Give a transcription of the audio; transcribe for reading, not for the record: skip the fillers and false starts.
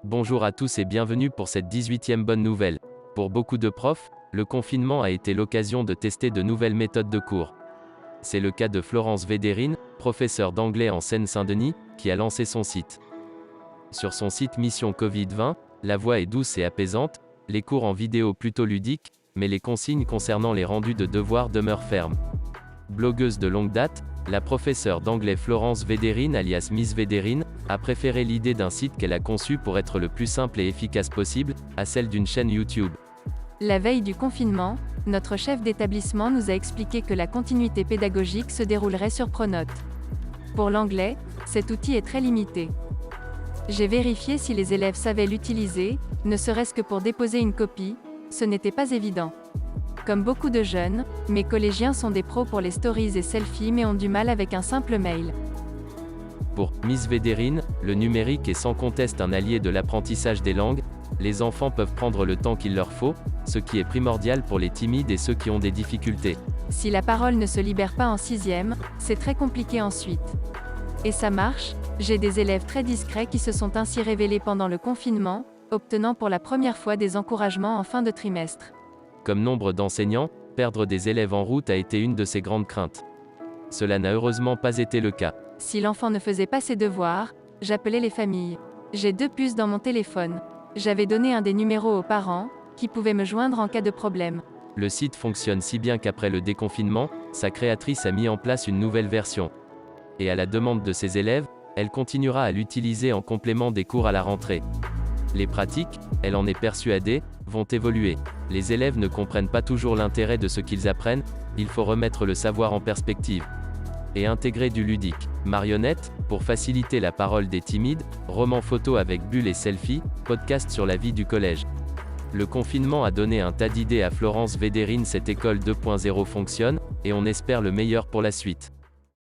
Bonjour à tous et bienvenue pour cette 18e bonne nouvelle. Pour beaucoup de profs, le confinement a été l'occasion de tester de nouvelles méthodes de cours. C'est le cas de Florence Védérine, professeure d'anglais en Seine-Saint-Denis, qui a lancé son site. Sur son site Mission Covid-20, la voix est douce et apaisante, les cours en vidéo plutôt ludiques, mais les consignes concernant les rendus de devoirs demeurent fermes. Blogueuse de longue date, la professeure d'anglais Florence Védérine alias Miss Védérine, a préféré l'idée d'un site qu'elle a conçu pour être le plus simple et efficace possible, à celle d'une chaîne YouTube. La veille du confinement, notre chef d'établissement nous a expliqué que la continuité pédagogique se déroulerait sur Pronote. Pour l'anglais, cet outil est très limité. J'ai vérifié si les élèves savaient l'utiliser, ne serait-ce que pour déposer une copie, ce n'était pas évident. Comme beaucoup de jeunes, mes collégiens sont des pros pour les stories et selfies mais ont du mal avec un simple mail. Pour Miss Védérine, le numérique est sans conteste un allié de l'apprentissage des langues. Les enfants peuvent prendre le temps qu'il leur faut, ce qui est primordial pour les timides et ceux qui ont des difficultés. Si la parole ne se libère pas en 6e, c'est très compliqué ensuite. Et ça marche, j'ai des élèves très discrets qui se sont ainsi révélés pendant le confinement, obtenant pour la première fois des encouragements en fin de trimestre. Comme nombre d'enseignants, perdre des élèves en route a été une de ses grandes craintes. Cela n'a heureusement pas été le cas. Si l'enfant ne faisait pas ses devoirs, j'appelais les familles. J'ai 2 puces dans mon téléphone. J'avais donné un des numéros aux parents, qui pouvaient me joindre en cas de problème. Le site fonctionne si bien qu'après le déconfinement, sa créatrice a mis en place une nouvelle version. Et à la demande de ses élèves, elle continuera à l'utiliser en complément des cours à la rentrée. Les pratiques, elle en est persuadée, vont évoluer. Les élèves ne comprennent pas toujours l'intérêt de ce qu'ils apprennent, il faut remettre le savoir en perspective. Et intégrer du ludique. Marionnettes, pour faciliter la parole des timides, romans photos avec bulles et selfies, podcast sur la vie du collège. Le confinement a donné un tas d'idées à Florence Védérine. Cette école 2.0 fonctionne, et on espère le meilleur pour la suite.